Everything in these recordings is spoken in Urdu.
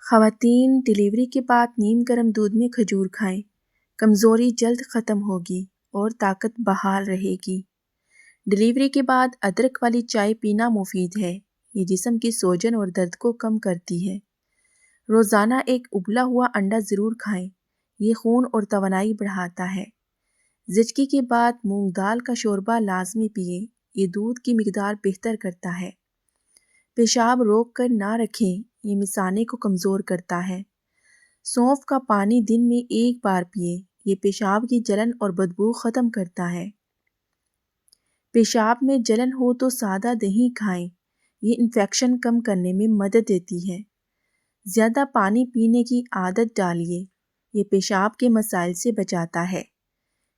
خواتین ڈیلیوری کے بعد نیم گرم دودھ میں کھجور کھائیں، کمزوری جلد ختم ہوگی اور طاقت بحال رہے گی۔ ڈیلیوری کے بعد ادرک والی چائے پینا مفید ہے، یہ جسم کی سوجن اور درد کو کم کرتی ہے۔ روزانہ ایک ابلا ہوا انڈا ضرور کھائیں، یہ خون اور توانائی بڑھاتا ہے۔ زچگی کے بعد مونگ دال کا شوربہ لازمی پئیں، یہ دودھ کی مقدار بہتر کرتا ہے۔ پیشاب روک کر نہ رکھیں، یہ مثانے کو کمزور کرتا ہے۔ سونف کا پانی دن میں 1 بار پئیں، یہ پیشاب کی جلن اور بدبو ختم کرتا ہے۔ پیشاب میں جلن ہو تو سادہ دہی کھائیں، یہ انفیکشن کم کرنے میں مدد دیتی ہے۔ زیادہ پانی پینے کی عادت ڈالیے، یہ پیشاب کے مسائل سے بچاتا ہے۔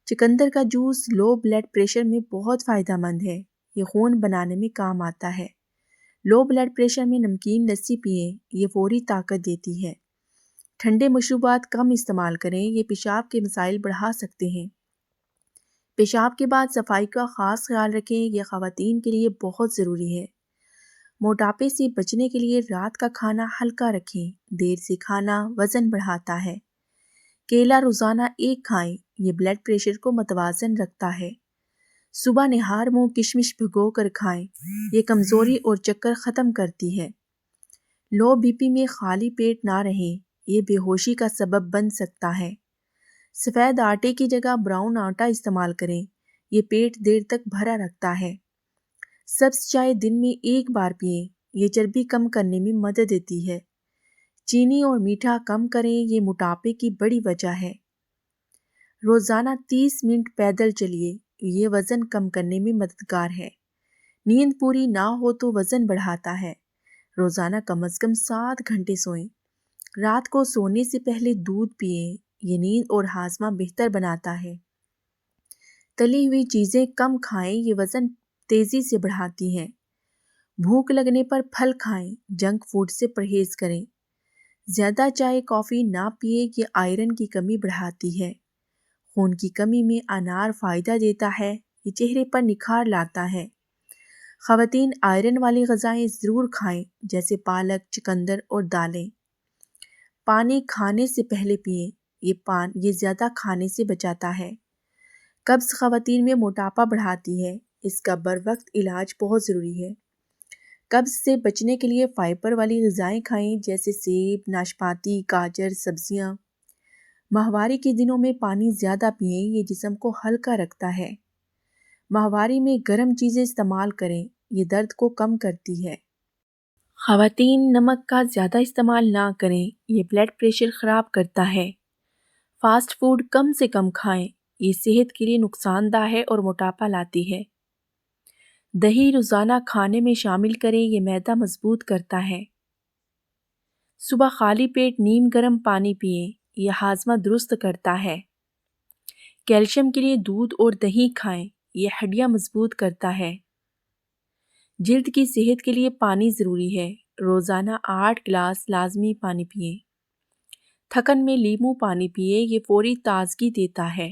چقندر کا جوس لو بلڈ پریشر میں بہت فائدہ مند ہے، یہ خون بنانے میں کام آتا ہے۔ لو بلڈ پریشر میں نمکین لسی پئیں، یہ فوری طاقت دیتی ہے۔ ٹھنڈے مشروبات کم استعمال کریں، یہ پیشاب کے مسائل بڑھا سکتے ہیں۔ پیشاب کے بعد صفائی کا خاص خیال رکھیں، یہ خواتین کے لیے بہت ضروری ہے۔ موٹاپے سے بچنے کے لیے رات کا کھانا ہلکا رکھیں، دیر سے کھانا وزن بڑھاتا ہے۔ کیلا روزانہ 1 کھائیں، یہ بلڈ پریشر کو متوازن رکھتا ہے۔ صبح نہار منہ کشمش بھگو کر کھائیں، یہ کمزوری اور چکر ختم کرتی ہے۔ لو بی پی میں خالی پیٹ نہ رہیں، یہ بے ہوشی کا سبب بن سکتا ہے۔ سفید آٹے کی جگہ براؤن آٹا استعمال کریں، یہ پیٹ دیر تک بھرا رکھتا ہے۔ سبز چائے دن میں 1 بار پئیں، یہ چربی کم کرنے میں مدد دیتی ہے۔ چینی اور میٹھا کم کریں، یہ موٹاپے کی بڑی وجہ ہے۔ روزانہ 30 منٹ پیدل چلیے، یہ وزن کم کرنے میں مددگار ہے۔ نیند پوری نہ ہو تو وزن بڑھاتا ہے۔ روزانہ کم از کم 7 گھنٹے سوئیں۔ رات کو سونے سے پہلے دودھ پئیں، یہ نیند اور ہاضمہ بہتر بناتا ہے۔ تلی ہوئی چیزیں کم کھائیں، یہ وزن تیزی سے بڑھاتی ہیں۔ بھوک لگنے پر پھل کھائیں، جنک فوڈ سے پرہیز کریں۔ زیادہ چائے کافی نہ پئیں، یہ آئرن کی کمی بڑھاتی ہے۔ خون کی کمی میں انار فائدہ دیتا ہے، یہ چہرے پر نکھار لاتا ہے۔ خواتین آئرن والی غذائیں ضرور کھائیں، جیسے پالک، چقندر اور دالیں۔ پانی کھانے سے پہلے پئیں، یہ زیادہ کھانے سے بچاتا ہے۔ قبض خواتین میں موٹاپا بڑھاتی ہے، اس کا بروقت علاج بہت ضروری ہے۔ قبض سے بچنے کے لیے فائبر والی غذائیں کھائیں، جیسے سیب، ناشپاتی، گاجر، سبزیاں۔ ماہواری کے دنوں میں پانی زیادہ پئیں، یہ جسم کو ہلکا رکھتا ہے۔ ماہواری میں گرم چیزیں استعمال کریں، یہ درد کو کم کرتی ہے۔ خواتین نمک کا زیادہ استعمال نہ کریں، یہ بلڈ پریشر خراب کرتا ہے۔ فاسٹ فوڈ کم سے کم کھائیں، یہ صحت کے لیے نقصان دہ ہے اور موٹاپا لاتی ہے۔ دہی روزانہ کھانے میں شامل کریں، یہ معدہ مضبوط کرتا ہے۔ صبح خالی پیٹ نیم گرم پانی پئیں، یہ ہاضمہ درست کرتا ہے۔ کیلشیم کے لیے دودھ اور دہی کھائیں، یہ ہڈیاں مضبوط کرتا ہے۔ جلد کی صحت کے لیے پانی ضروری ہے، روزانہ 8 گلاس لازمی پانی پئیں۔ تھکن میں لیموں پانی پئیں، یہ فوری تازگی دیتا ہے۔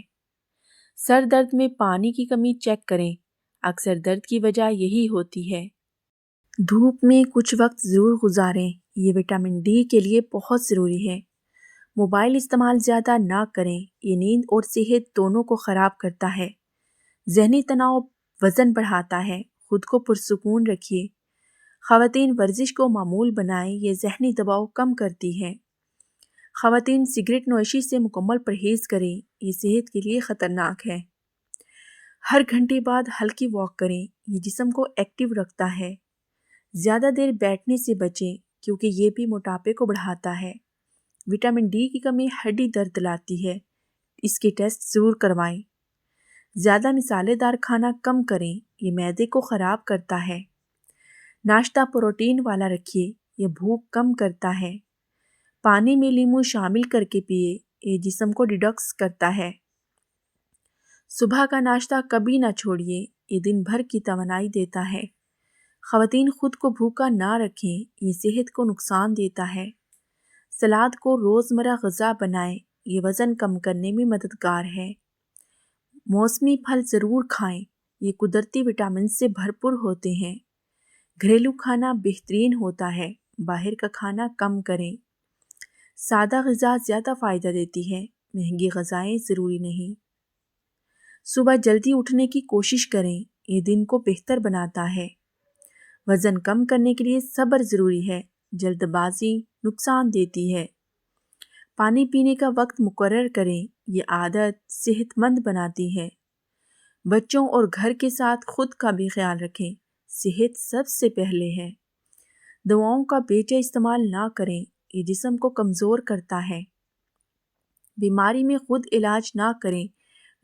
سر درد میں پانی کی کمی چیک کریں، اکثر درد کی وجہ یہی ہوتی ہے۔ دھوپ میں کچھ وقت ضرور گزاریں، یہ وٹامن ڈی کے لیے بہت ضروری ہے۔ موبائل استعمال زیادہ نہ کریں، یہ نیند اور صحت دونوں کو خراب کرتا ہے۔ ذہنی تناؤ وزن بڑھاتا ہے، خود کو پرسکون رکھیے۔ خواتین ورزش کو معمول بنائیں، یہ ذہنی دباؤ کم کرتی ہے۔ خواتین سگریٹ نوشی سے مکمل پرہیز کریں، یہ صحت کے لیے خطرناک ہے۔ ہر گھنٹے بعد ہلکی واک کریں، یہ جسم کو ایکٹیو رکھتا ہے۔ زیادہ دیر بیٹھنے سے بچیں، کیونکہ یہ بھی موٹاپے کو بڑھاتا ہے۔ وٹامن ڈی کی کمی ہڈی درد لاتی ہے، اس کے ٹیسٹ ضرور کروائیں۔ زیادہ مسالے دار کھانا کم کریں، یہ معدے کو خراب کرتا ہے۔ ناشتہ پروٹین والا رکھیے، یہ بھوک کم کرتا ہے۔ پانی میں لیموں شامل کر کے پیئے، یہ جسم کو ڈیٹاکس کرتا ہے۔ صبح کا ناشتہ کبھی نہ چھوڑیے، یہ دن بھر کی توانائی دیتا ہے۔ خواتین خود کو بھوکا نہ رکھیں، یہ صحت کو نقصان دیتا ہے۔ سلاد کو روزمرہ غذا بنائیں، یہ وزن کم کرنے میں مددگار ہے۔ موسمی پھل ضرور کھائیں، یہ قدرتی وٹامن سے بھرپور ہوتے ہیں۔ گھریلو کھانا بہترین ہوتا ہے، باہر کا کھانا کم کریں۔ سادہ غذا زیادہ فائدہ دیتی ہے، مہنگی غذائیں ضروری نہیں۔ صبح جلدی اٹھنے کی کوشش کریں، یہ دن کو بہتر بناتا ہے۔ وزن کم کرنے کے لیے صبر ضروری ہے، جلد بازی نقصان دیتی ہے۔ پانی پینے کا وقت مقرر کریں، یہ عادت صحت مند بناتی ہے۔ بچوں اور گھر کے ساتھ خود کا بھی خیال رکھیں، صحت سب سے پہلے ہے۔ دواؤں کا بے جا استعمال نہ کریں، یہ جسم کو کمزور کرتا ہے۔ بیماری میں خود علاج نہ کریں،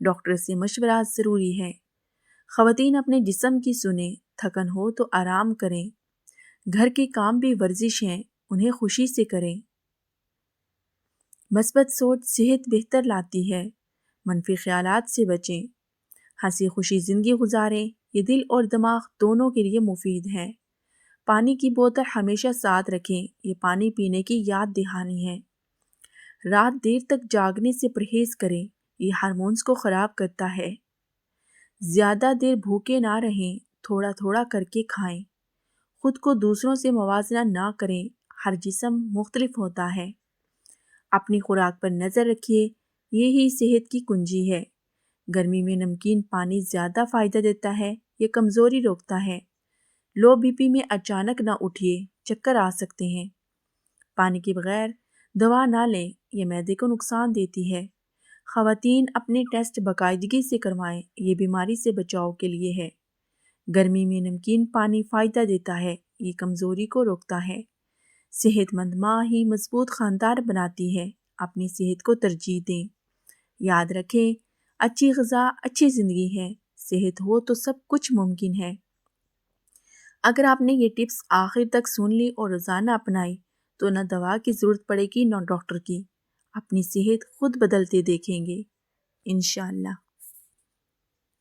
ڈاکٹر سے مشورہ ضروری ہے۔ خواتین اپنے جسم کی سنیں، تھکن ہو تو آرام کریں۔ گھر کے کام بھی ورزش ہیں، انہیں خوشی سے کریں۔ مثبت سوچ صحت بہتر لاتی ہے، منفی خیالات سے بچیں۔ ہنسی خوشی زندگی گزاریں، یہ دل اور دماغ دونوں کے لیے مفید ہے۔ پانی کی بوتل ہمیشہ ساتھ رکھیں، یہ پانی پینے کی یاد دہانی ہے۔ رات دیر تک جاگنے سے پرہیز کریں، یہ ہارمونز کو خراب کرتا ہے۔ زیادہ دیر بھوکے نہ رہیں، تھوڑا تھوڑا کر کے کھائیں۔ خود کو دوسروں سے موازنہ نہ کریں، ہر جسم مختلف ہوتا ہے۔ اپنی خوراک پر نظر رکھیے، یہی صحت کی کنجی ہے۔ گرمی میں نمکین پانی زیادہ فائدہ دیتا ہے، یہ کمزوری روکتا ہے۔ لو بی پی میں اچانک نہ اٹھیے، چکر آ سکتے ہیں۔ پانی کے بغیر دوا نہ لیں، یہ معدے کو نقصان دیتی ہے۔ خواتین اپنے ٹیسٹ باقاعدگی سے کروائیں، یہ بیماری سے بچاؤ کے لیے ہے۔ گرمی میں نمکین پانی فائدہ دیتا ہے، یہ کمزوری کو روکتا ہے۔ صحت مند ماں ہی مضبوط خاندان بناتی ہے، اپنی صحت کو ترجیح دیں۔ یاد رکھیں، اچھی غذا اچھی زندگی ہے، صحت ہو تو سب کچھ ممکن ہے۔ اگر آپ نے یہ ٹپس آخر تک سن لی اور روزانہ اپنائی تو نہ دوا کی ضرورت پڑے گی نہ ڈاکٹر کی، اپنی صحت خود بدلتے دیکھیں گے انشاءاللہ۔